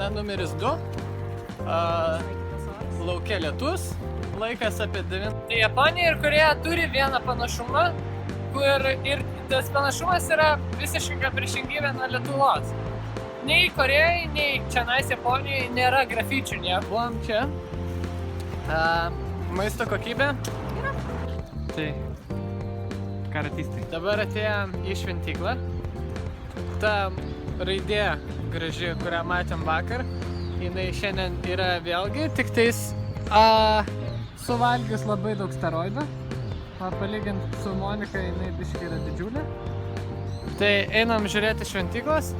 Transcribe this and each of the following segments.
diena numeris 2. Laukia lietus, laikas apie 9. Tai Japonija ir Koreja turi vieną panašumą, kur ir tas panašumas yra visiškai priešingybė nuo Lietuvos. Nei Korejai, nei čionais Japonijai nėra grafičių nieko. Buvom čia. Maisto kokybė. Tai karatistai. Dabar atėjom į šventyklą. Ta raidė graži, kurią matėm vakar, jinai šiandien yra vėlgi, tik tais suvalgius labai daug steroidų. Palygint su Monika, jinai biškai yra didžiulė. Tai einam žiūrėti šventyklos.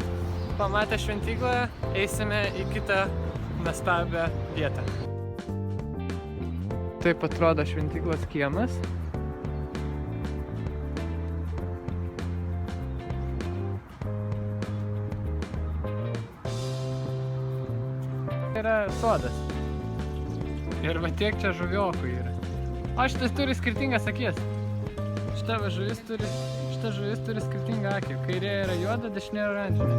Pamatę šventyklą, eisime į kitą nuostabią vietą. Taip atrodo šventyklos kiemas. Yra sodas. Ir va tiek čia žuviokų yra. O šitas turi skirtingas akis. Šita žuvis turi skirtingą akį. Kairė yra juoda, dešinė oranžinė.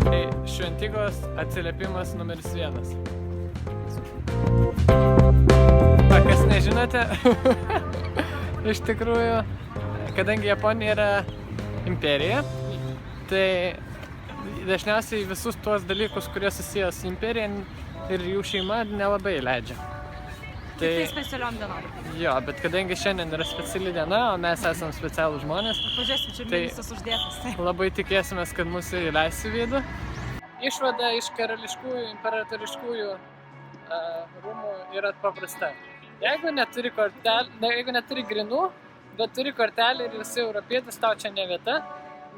Tai šventyklos atsiliepimas numeris 1. Kas nežinote, iš tikrųjų, kadangi Japonija yra imperija, tai dažniausiai visus tuos dalykus, kurie susijęs su imperija ir jų šeima, nelabai leidžia. Tai specialiom dienom. Jo, bet kadangi šiandien yra speciali diena, o mes esam specialūs žmonės, Pažiūrėsim, čia mėnesas uždėtas. labai tikėsimės, kad mūsų įleis į vidų. Išvada iš karališkųjų, imperatoriškųjų rūmų yra paprasta. Jeigu neturi grinų, bet turi kortelį ir esi europietis, tau čia ne vieta,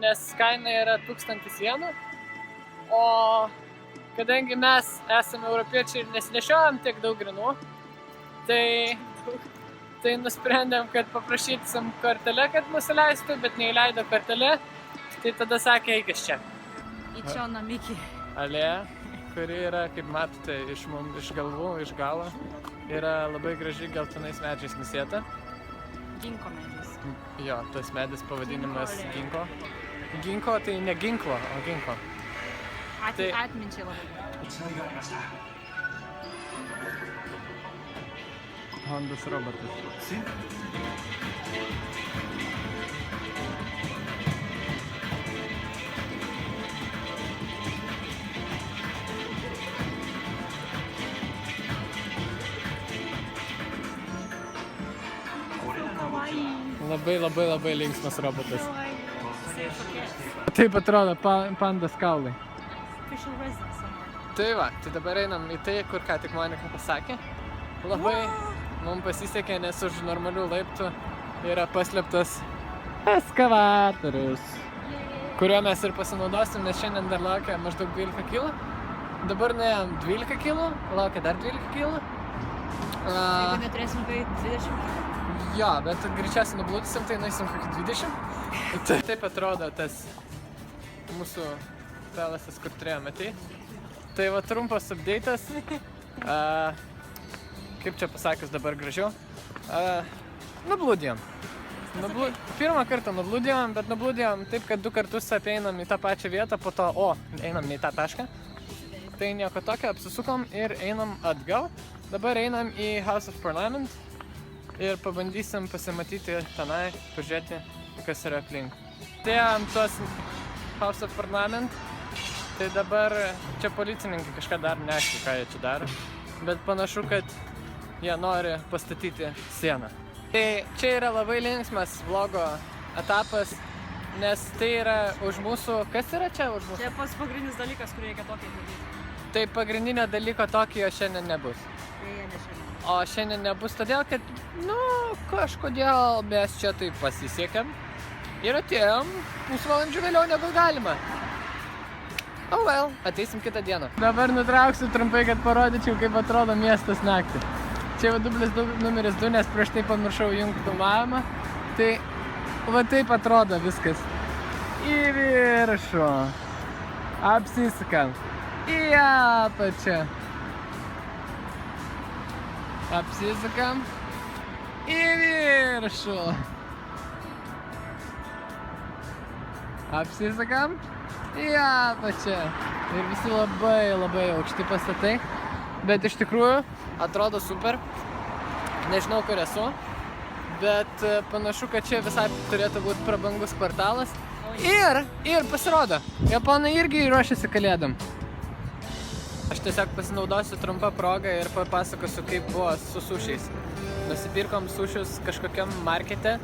nes kaina yra 1000 jenų, o kadangi mes esame europiečiai ir nesinešiojam tiek daug grinų, tai nusprendėm, kad paprašysim kortelę, kad mūsų leistų, bet neįleido kortelę, tai tada sakė, eik iš čia. Į čia namikį. Alėja, kuri yra, kaip matote, iš galvų, iš galo, yra labai graži geltonais medžiais nusėta. Ginko medis. Jo, tas medis pavadinimas ginko. Ginko tai ne ginklo, o ginko. Atminčiai labai. Hondas robotas. Labai linksmas robotas. Taip atrodo pandas kaulai. Tai va, tai dabar einam į tai, kur ką tik Monika pasakė. Labai mums pasisekė, nes už normalių laiptų yra paslėptas eskavatorius, kuriuo mes ir pasinaudosim, nes šiandien dar laukia maždaug 12 kg. Dabar nuėjom 12 kg, laukia dar 12 kg. Jeigu neturėsim kai 20 kg. Jo, bet greičiausiai nublūdysim, tai nueisim kokį 20. Taip atrodo tas mūsų pelasas, kur turėjome tai. Tai va trumpas update'as. Kaip čia pasakius dabar gražiau. Nublūdėjom. Pirmą kartą nublūdėjom, bet nublūdėjom taip, kad 2 kartus apeinam į tą pačią vietą, po to, einam į tą tašką. Tai nieko tokio, apsisukom ir einam atgal. Dabar einam į House of Parliament ir pabandysim pasimatyti tenai, pažiūrėti, kas yra aplink. Atėjom tuos House of Parliament, tai dabar čia policininkai kažką dar neaišku, ką jie čia daro, bet panašu, kad jie nori pastatyti sieną. Tai čia yra labai linksmas vlogo etapas, nes tai yra už mūsų... Kas yra čia už mūsų? Čia pats pagrindinis dalykas, kurį reikia Tokijai daryti. Tai pagrindinio dalyko Tokijo šiandien nebus. O šiandien nebus todėl, kad, kažkodėl mes čia taip pasisekėm ir atėjom pusvalandžių vėliau negu galima. Oh well, ateisim kitą dieną. Dabar nutrauksiu trumpai, kad parodyčiau, kaip atrodo miestas naktį. Čia jau dublis numeris 2, nes prieš tai pamiršau jungti filmavimą. Tai va taip atrodo viskas. Į viršų. Apsisukam. Į apačią. Apsisukam į viršų. apsisukam į apačią. Ir visi labai aukšti pastatai. Bet iš tikrųjų atrodo super. Nežinau, kur esu. Bet panašu, kad čia visai turėtų būti prabangus kvartalas. Ir pasirodo, japonai irgi ruošiasi kalėdom. Aš tiesiog pasinaudosiu trumpą progą ir papasakosiu, kaip buvo su sušiais. Nusipirkom sušius kažkokiam markete,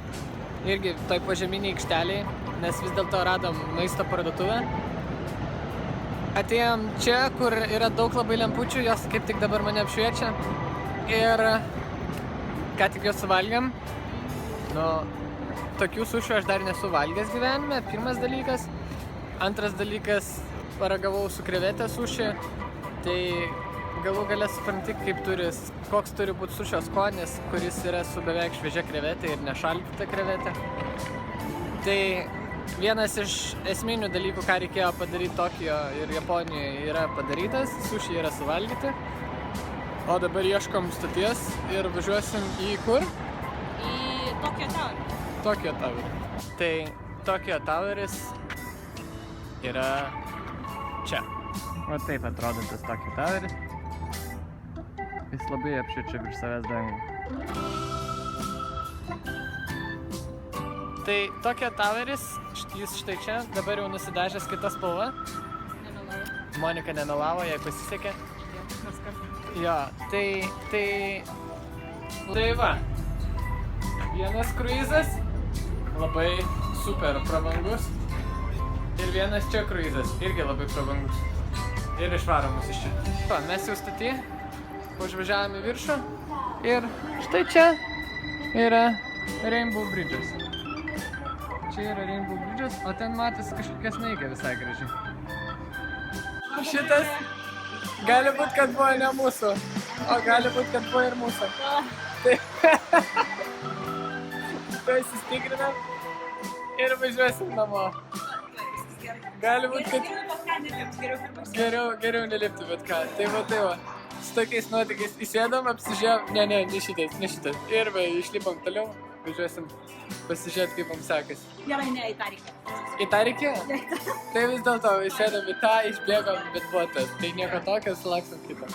irgi toj požeminiai aikšteliai, nes vis dėlto radom maisto parduotuvę. Atėjom čia, kur yra daug labai lempučių, jos kaip tik dabar mane apšviečia. Ir ką tik jos suvalgėm. Nu, tokių sušių aš dar nesu valgęs gyvenime, pirmas dalykas. Antras dalykas, paragavau su krevete sušį. Tai galų gale supranti, koks turi būti sušio skonis, kuris yra su beveik šviežia krevetė ir nešaldyta krevetė. Tai vienas iš esminių dalykų, ką reikėjo padaryti Tokijo ir Japonijoje, yra padarytas, sušiai yra suvalgyti. O dabar ieškom stoties ir važiuosim į kur? Į Tokyo Tower. Tokyo Tower. Tai Tokyo Toweris yra čia. O taip atrodo tas Tokyo Toweris. Jis labai apšviečia virš savęs dangų. Tai Tokyo Toweris, jis štai čia, dabar jau nusidažęs kita spalva. Nemelavau. Monika nemelavo, jai pasisekė. Jo, tai va. Vienas kruizas, labai super prabangus. Ir vienas čia kruizas, irgi labai prabangus. Ir išvaro mus iš čia. Va, mes jau stoty, užvažiavome į viršų. Ir štai čia yra Rainbow Bridges. Čia yra Rainbow Bridges, o ten matys kažkokia snaigė visai gražiai. Šitas gali būt, kad buvo ne mūsų, o gali būt, kad buvo ir mūsų. Tai įsistikrinam ir važiuosim namo. Gali būt, kad geriau nelipti, bet ką. Tai va. Su tokiais nuotykiais įsėdom, apsižiūrėjom. Ne šitas. Ir va, išlipom toliau, važiuosim pasižiūrėti, kaip mums sekasi. Gerai, ne, į tą reikėjo. Į tą reikėjo? Tai vis dėlto įsėdom į tą, išbėgom, bet buvo tas. Tai nieko tokio, sulauksim kitą.